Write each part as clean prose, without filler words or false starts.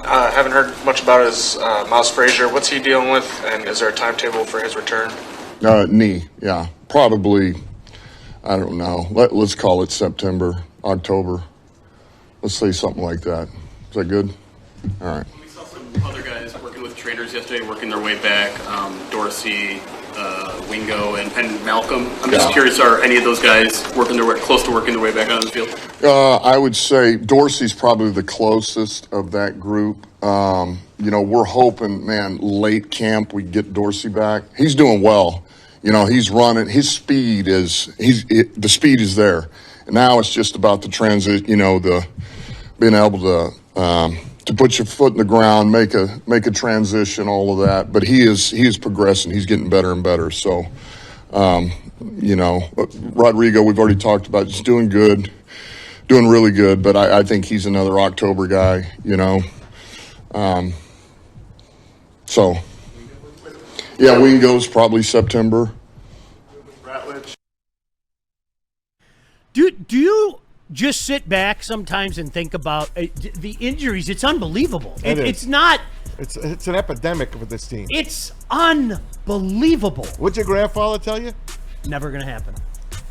Haven't heard much about his Miles Frazier. What's he dealing with, and is there a timetable for his return? Knee, yeah. Probably, I don't know. Let's call it September, October. Let's say something like that. Is that good? All right. We saw some other guys working with trainers yesterday, working their way back. Dorsey, Wingo, and Malcolm. I'm just curious, are any of those guys close to working their way back on the field? I would say Dorsey's probably the closest of that group. We're hoping, man, late camp we get Dorsey back. He's doing well. He's running. His speed the speed is there. And now it's just about the transit. The being able to put your foot in the ground, make a transition, all of that. But he is progressing. He's getting better and better. So, Rodrigo, we've already talked about, just doing good, doing really good. But I think he's another October guy. So, yeah, Wingo's probably September. Do you just sit back sometimes and think about the injuries? It's unbelievable. It's not. It's an epidemic with this team. It's unbelievable. What'd your grandfather tell you? Never going to happen.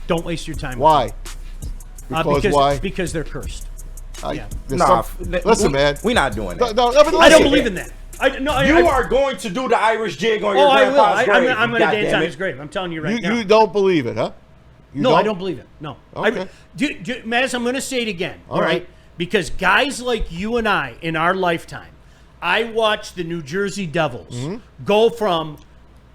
Don't waste your time. Why? Why? Because they're cursed. Listen, man. We're not doing that. I don't believe in that. You are going to do the Irish jig on your grandpa's grave. I'm going to dance on his grave. I'm telling you right now. You don't believe it, huh? I don't believe it. No. Okay. Maz, I'm going to say it again. All right. Because guys like you and I, in our lifetime, I watched the New Jersey Devils go from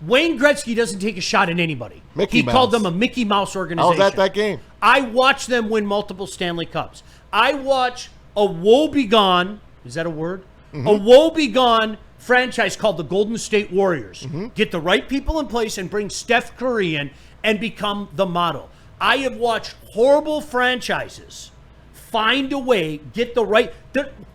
Wayne Gretzky doesn't take a shot at anybody. He called them a Mickey Mouse organization. I was at that game. I watched them win multiple Stanley Cups. I watched a woe-begone, is that a word? Mm-hmm. A woe-begone franchise called the Golden State Warriors. Get the right people in place and bring Steph Curry in and become the model. I have watched horrible franchises find a way, get the right.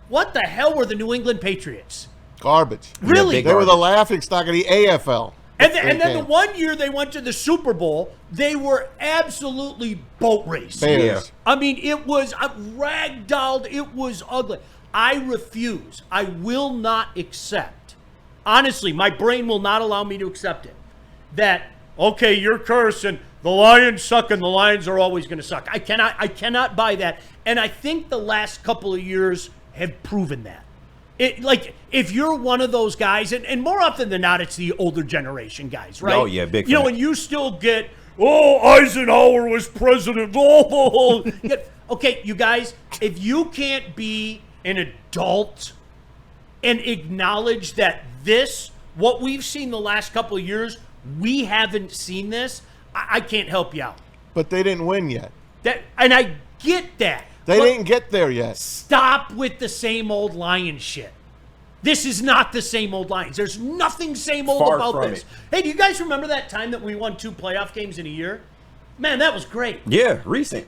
What the hell were the New England Patriots? Garbage. Really? They were the laughingstock of the AFL. And then the one year they went to the Super Bowl, they were absolutely boat raced. Yeah. I mean, it was ragdolled. It was ugly. I refuse. I will not accept. Honestly, my brain will not allow me to accept it. That, okay, you're cursed and the Lions suck and the Lions are always going to suck. I cannot buy that. And I think the last couple of years have proven that. If you're one of those guys, and more often than not, it's the older generation guys, right? Oh, yeah, big fan. And you still get, Eisenhower was president. Okay, you guys, if you can't be an adult and acknowledge that what we've seen the last couple of years, we haven't seen this, I can't help you out. But they didn't win yet. And I get that. They didn't get there yet. Stop with the same old Lions shit. This is not the same old Lions. There's nothing same old Far about from this. it. Hey, do you guys remember that time that we won 2 playoff games in a year? Man, that was great. Yeah, recent.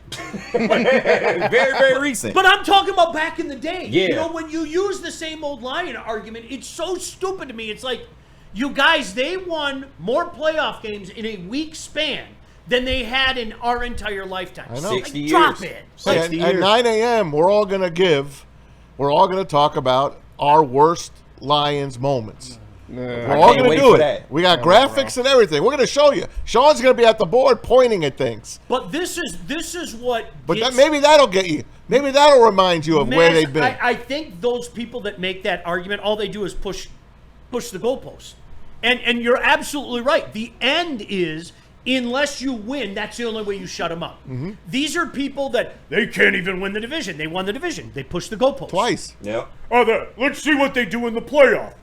Very, very recent. But I'm talking about back in the day. Yeah. When you use the same old Lion argument, it's so stupid to me. It's like, you guys, they won more playoff games in a week span than they had in our entire lifetime. I know. 60 years. Drop it. 60 At years. 9 a.m., we're all going to talk about our worst Lions moments. We're all going to do it. That. We got graphics and everything. We're going to show you. Sean's going to be at the board pointing at things. But this is what. But maybe that'll get you. Maybe that'll remind you of where they've been. I think those people that make that argument, all they do is push the goalpost. And you're absolutely right. The end is, unless you win, that's the only way you shut them up. Mm-hmm. These are people that they can't even win the division. They won the division. They pushed the goalpost. Twice. Yeah. Let's see what they do in the playoff.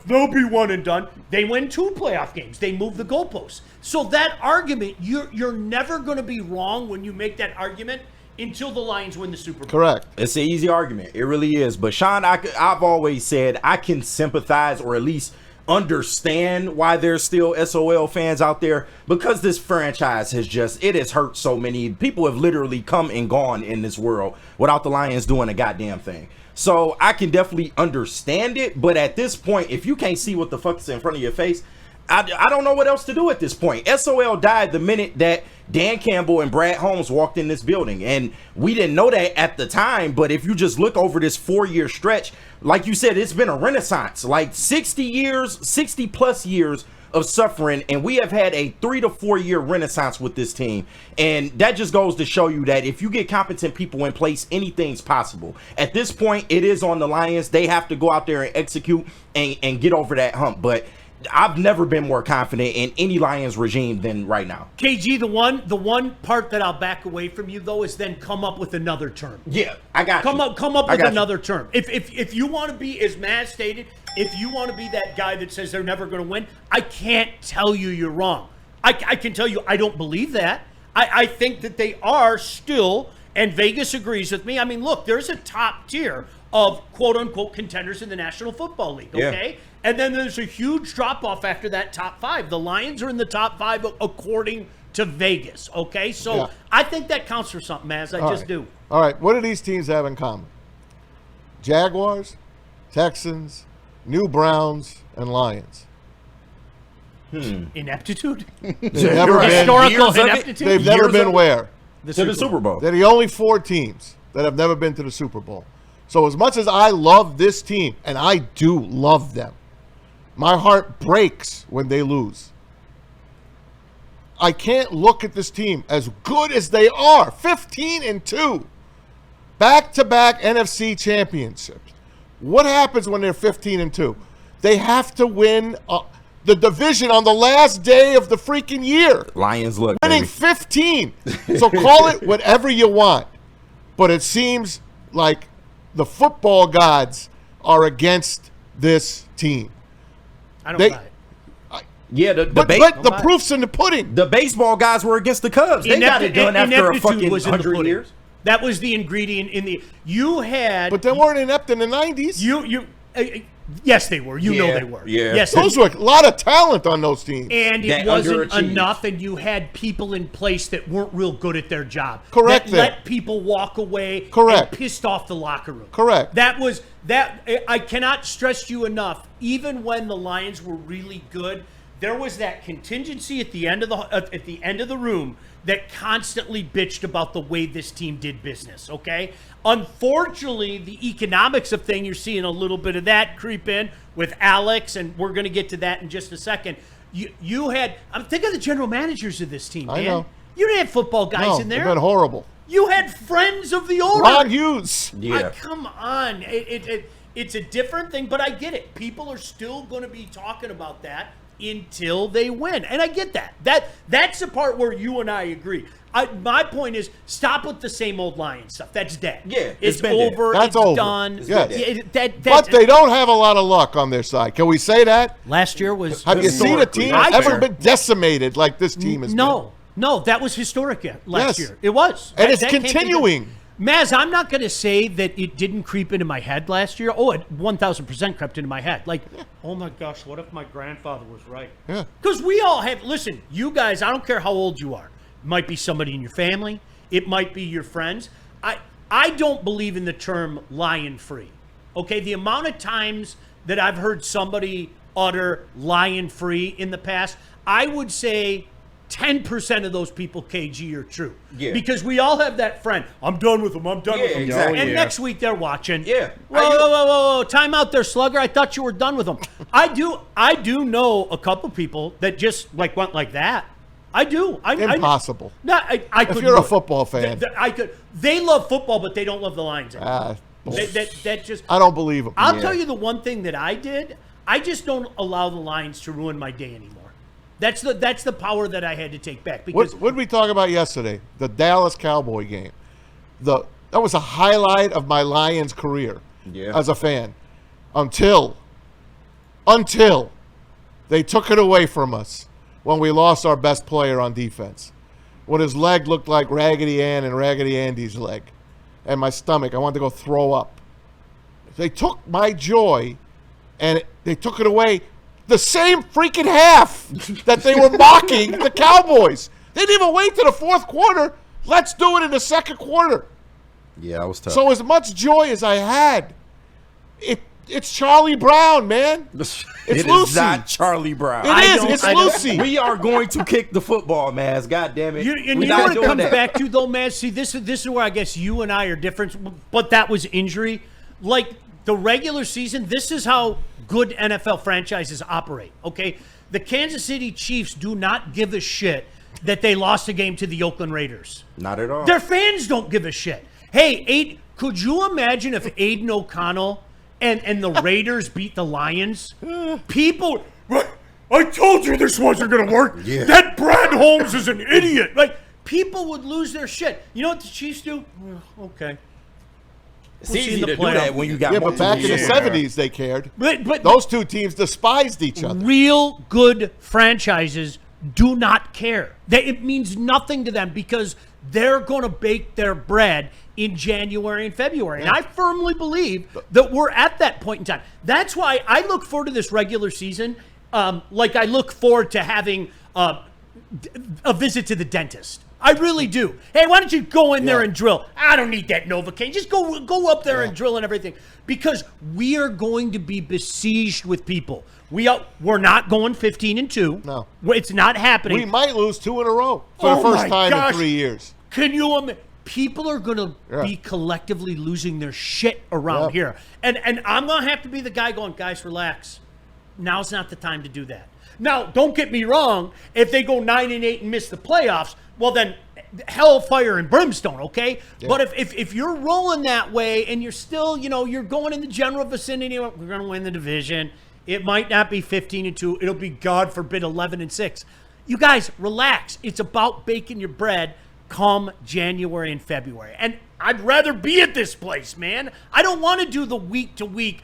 They'll be one and done. They win 2 playoff games. They move the goalposts. So that argument, you're never going to be wrong when you make that argument until the Lions win the Super Bowl. Correct. It's an easy argument. It really is. But Sean, I've always said I can sympathize or at least understand why there's still SOL fans out there, because this franchise has hurt so many people. Have literally come and gone in this world without the Lions doing a goddamn thing. So I can definitely understand it, but at this point, if you can't see what the fuck is in front of your face, I don't know what else to do at this point. SOL died the minute that Dan Campbell and Brad Holmes walked in this building, and we didn't know that at the time. But if you just look over this 4-year stretch, like you said, it's been a renaissance, like 60 plus years of suffering, and we have had a 3 to 4 year renaissance with this team. And that just goes to show you that if you get competent people in place, anything's possible. At this point, it is on the Lions. They have to go out there and execute and get over that hump. But I've never been more confident in any Lions regime than right now. KG, the one part that I'll back away from you though is then come up with another term. Yeah, I got come you. Come up I with got another term. If you want to be, as Matt stated, if you want to be that guy that says they're never going to win, I can't tell you you're wrong. I can tell you I don't believe that. I think that they are still, and Vegas agrees with me. I mean, look, there's a top tier of quote-unquote contenders in the National Football League, okay? Yeah. And then there's a huge drop-off after that top 5. The Lions are in the top 5 according to Vegas, okay? So Yeah. I think that counts for something, Maz. I just do. All right, what do these teams have in common? Jaguars, Texans, New Browns, and Lions. Ineptitude? They've never been, Historical years of it? ineptitude? they've never years been of- where? To the Super Bowl. They're the only 4 teams that have never been to the Super Bowl. So as much as I love this team, and I do love them, my heart breaks when they lose. I can't look at this team as good as they are. 15-2. Back-to-back NFC championships. What happens when they're 15-2? They have to win the division on the last day of the freaking year. Lions look, Winning baby. 15. So call it whatever you want. But it seems like the football gods are against this team. I don't They- buy it. Yeah, But the proof's in the pudding. the baseball guys were against the Cubs. They got it done after a Ineptitude fucking was in the 100 pudding. years. That was the ingredient in the. You had. But they weren't inept in the 90s. Yes, they were. You know Yeah, they were. yeah. Yes, Those were a lot of talent on those teams. and it That wasn't underachieved. enough, and you had people in place that weren't real good at their job. Correct That that. let people walk away. Correct. And pissed off the locker room. Correct. That was that. I cannot stress you enough. Even when the Lions were really good, there was that contingency at the end of the room that constantly bitched about the way this team did business. Okay. Unfortunately, the economics of thing, you're seeing a little bit of that creep in with Alex, and we're going to get to that in just a second. You had, I'm thinking of the general managers of this team, man. I know. You didn't have football guys No, in they've there. been horrible. You had friends of the owner. Ron Hughes. Yeah. Come on. It's a different thing, but I get it. People are still going to be talking about that until they win. And I get that. That's the part where you and I agree. My point is, stop with the same old Lions stuff. That's dead. Yeah, it's it's been dead. over. That's it's over. done. Yes. That's But they don't have a lot of luck on their side. Can we say that? last year was Have you seen a team I- ever been decimated like this team has been? No, that was historic last Yes. year. It was. And it's that can't be continuing. done. Maz, I'm not going to say that it didn't creep into my head last year. Oh, it 1,000% crept into my head. Like, oh my gosh, what if my grandfather was right? Yeah. Because we all have, listen, you guys, I don't care how old you are. It might be somebody in your family. It might be your friends. I don't believe in the term lion free. Okay, the amount of times that I've heard somebody utter lion free in the past, I would say 10% of those people, KG, are true. Yeah. Because we all have that friend. I'm done with them. I'm done with them. exactly. And Yeah. next week they're watching. Yeah. Whoa. Time out there, slugger. I thought you were done with them. I do know a couple people that just like went like that. I do. Impossible. I If couldn't you're do a it. football fan. I could. They love football, but they don't love the Lions. That just. I don't believe them. I'll tell you the one thing that I did. I just don't allow the Lions to ruin my day anymore. That's the power that I had to take back because What did we talk about yesterday? The Dallas Cowboy game. That was a highlight of my Lions career as a fan. Until they took it away from us when we lost our best player on defense. When his leg looked like Raggedy Ann and Raggedy Andy's leg. And my stomach, I wanted to go throw up. They took my joy and they took it away the same freaking half that they were mocking the Cowboys. They didn't even wait to the fourth quarter. Let's do it in the second quarter. Yeah, that was tough. So as much joy as I had, it It's Charlie Brown, man. It's It Lucy. is not Charlie Brown. It's Lucy. We are going to kick the football, Maz. God damn it. You We're know not what it doing comes that. back to, though, man? See, this is where I guess you and I are different, but that was injury. Like, the regular season, this is how good NFL franchises operate, okay? The Kansas City Chiefs do not give a shit that they lost a game to the Oakland Raiders. Not at all. Their fans don't give a shit. Hey, could you imagine if Aiden O'Connell and the Raiders beat the Lions? People, I told you this wasn't going to work. Yeah. That Brad Holmes is an idiot. Like, people would lose their shit. You know what the Chiefs do? Okay. It's We'll see easy in to the do that playoff. when you got Yeah, but multiple back in the years. 70s, they cared. But Those two teams despised each other. real good franchises do not care. It means nothing to them because they're going to bake their bread in January and February. And I firmly believe that we're at that point in time. That's why I look forward to this regular season like I look forward to having a visit to the dentist. I really do. Hey, why don't you go in there and drill? I don't need that Novocaine. Just go up there and drill and everything. Because we are going to be besieged with people. We're not going 15-2. No. It's not happening. We might lose 2 in a row for the Oh first my time gosh. in 3 years. Can you imagine? People are going to be collectively losing their shit around Yep. here. And I'm going to have to be the guy going, guys, relax. Now's not the time to do that. Now, don't get me wrong. If they go 9-8 and miss the playoffs, well, then hellfire and brimstone, okay? Yeah. But if you're rolling that way and you're still, you're going in the general vicinity, we're going to win the division. It might not be 15-2. It'll be, God forbid, 11-6. You guys, relax. It's about baking your bread come January and February. And I'd rather be at this place, man. I don't want to do the week-to-week,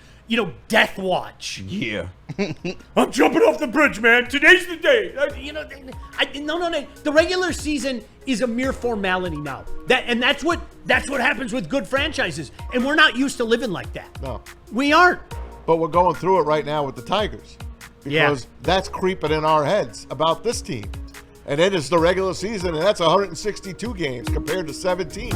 death watch. Yeah. I'm jumping off the bridge, man. Today's the day. No. The regular season is a mere formality now. That's what happens with good franchises. And we're not used to living like that. No. We aren't. But we're going through it right now with the Tigers. Because that's creeping in our heads about this team. And it is the regular season, and that's 162 games compared to 17.